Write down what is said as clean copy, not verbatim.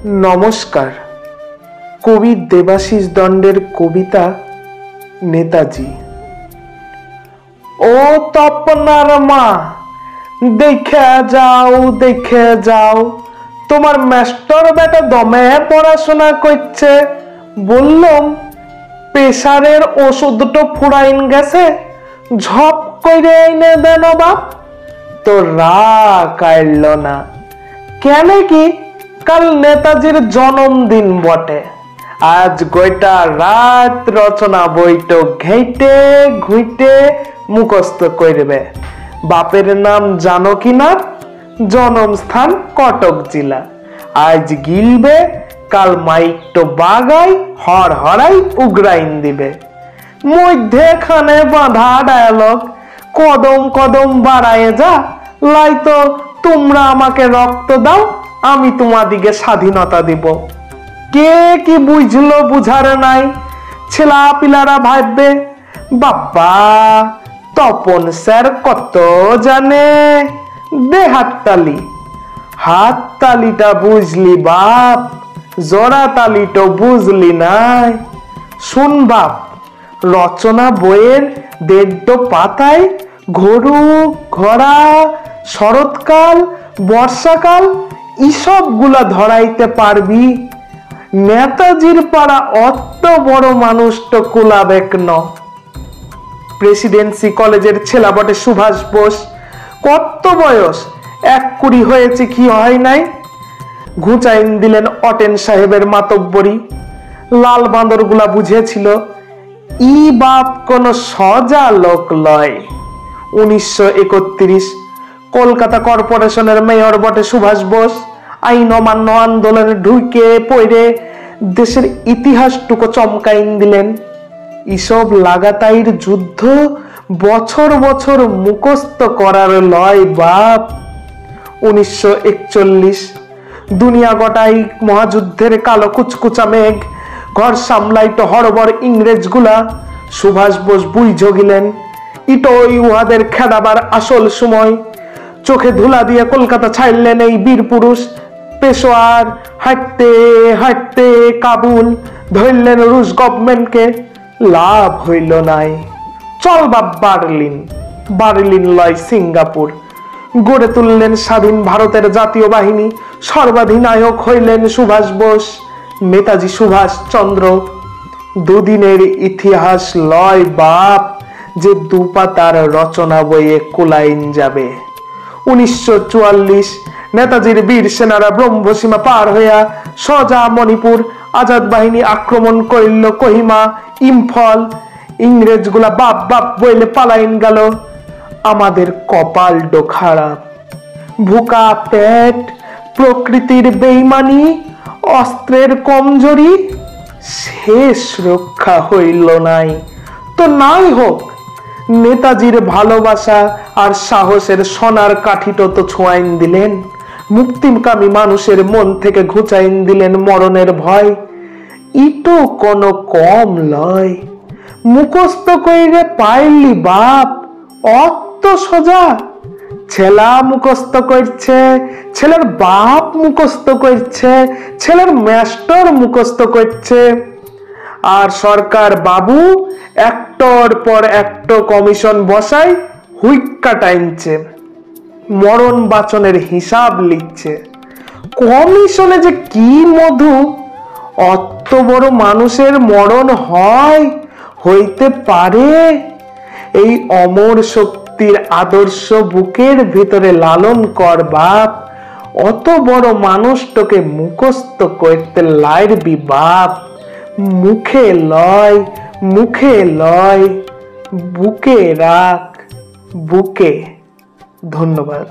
নমস্কার। কবি দেবাশিস দণ্ডের কবিতা নেতাজি। ও তপনার মা, দেখে যাও তোমার মাস্টার বেটা দমে পড়াশোনা করছে। বললাম প্রেসারের ওষুধটা ফুরাইন গেছে, ঝপ করে এনে দেন বাপ। তো রাগ আইল না, কেন কি কাল নেতাজির জন্মদিন বটে। আজ গোটা রাত রচনা বইটো ঘেঁটে ঘুইটে মুখস্থ করবে। বাপের নাম জানো কি না? জন্মস্থান কটক জেলা। আজ গিলবে, কাল মাইকটো বাগাই হড়াই উগরাইন দিবে। মধ্যেখানে বাঁধা ডায়ালগ, কদম কদম বাড়ায় যা, লাইতো তোমরা আমাকে রক্ত দাও, আমি তোমাদিকে স্বাধীনতা দিব। কে কি বুঝলো বুঝার নাই, ছেলা পিলারা ভাববে বাবা তপন স্যার কত জানে। দে হাততালিটা বুঝলি বাপ, জোড়া তালিটো বুঝলি নাই। শুন বাপ, রচনা বইয়ের ১.৫ পাতায় গরু ঘোড়া শরৎকাল বর্ষাকাল এসব গুলা ধরাইতে পারবি? নেতাজির পাড়া অত বড় মানুষ তো কুলাবেক ন। প্রেসিডেন্সি কলেজের ছেলা বটে সুভাষ বোস, কত বয়স ২১ হয়েছে কি হয় নাই। ঘুচাইন দিলেন অটেন সাহেবের মাতব্বরি। লাল বাঁদর গুলা বুঝেছিল ই বাপ কোন সজা লোক লয়। ১৯৩১ কলকাতা কর্পোরেশনের মেয়র বটে সুভাষ বোস। আইন অমান্য আন্দোলনে ঢুকে পড়ে দেশের ইতিহাসটুকু চমকাইন দিলেন। এসব লাগাতাইর যুদ্ধ বছর বছর মুখস্থ করার লয় বাপ। ১৯৪১ দুনিয়া গোটাই মহাযুদ্ধের কালো কুচকুচা মেঘ, ঘর সামলাইতো হড়বড় ইংরেজ গুলা। সুভাষ বোস বুঝ গিলেন ইটোই উহাদের খেদাবার আসল সময়। চোখে ধুলা দিয়ে কলকাতা ছাড়লেন এই বীর পুরুষ। পেশোয়ার হাঁটতে হাঁটতে কাবুল ধরলেন রুশ গভর্নমেন্টকে। লাভ হইল নাই। চল বাপ বার্লিন লয় সিঙ্গাপুর। গড়ে তুললেন স্বাধীন ভারতের জাতীয় বাহিনী। সর্বাধিনায়ক হইলেন সুভাষ বোস, নেতাজি সুভাষ চন্দ্র। দুদিনের ইতিহাস লয় বাপ, যে ২ পাতার রচনা বইয়ে কুলাইন যাবে। ১৯৪৪ নেতাজির বীর সেনারা ব্রহ্মসীমা পার হইয়া সোজা মণিপুর। আজাদ বাহিনী আক্রমণ করিল কোহিমা ইম্ফল। ইংরেজ গুলা বাপ বাপ বইলে পালাইন গেল। আমাদের কপাল খারাপ, ভুকা পেট, প্রকৃতির বেইমানি, অস্ত্রের কমজোরি, শেষ রক্ষা হইল নাই। তো নাই হোক, নেতাজির ভালোবাসা আর সাহসের সোনার কাঠিটো তো ছোঁয়াইন দিলেন। মুক্তিকামী মানুষের মন থেকে ঘুচাইন দিলেন মরণের ভয়। ইটো কোনো কম লয়। মুখস্থ কইরে পাইলি বাপ, অত সোজা। ছেলা মুখস্থ করছে, ছেলের বাপ মুখস্থ করছে, ছেলের মাস্টার মুখস্থ করছে। আর সরকার বাবু একটার পর একটা কমিশন বসাই হুইক্কা টাইনছে, মরণ বাচনের হিসাব লিখছে। কমিশনে যে কি মধু! অত বড় মানুষের মরণ হইতে পারে? এই অমর শক্তির আদর্শ বুকের ভিতরে লালন কর বাপ। অত বড় মানুষটাকে মুখস্থ করতে লাইরবি বাপ। মুখে লয় বুকে রাখ বুকে। ধন্যবাদ।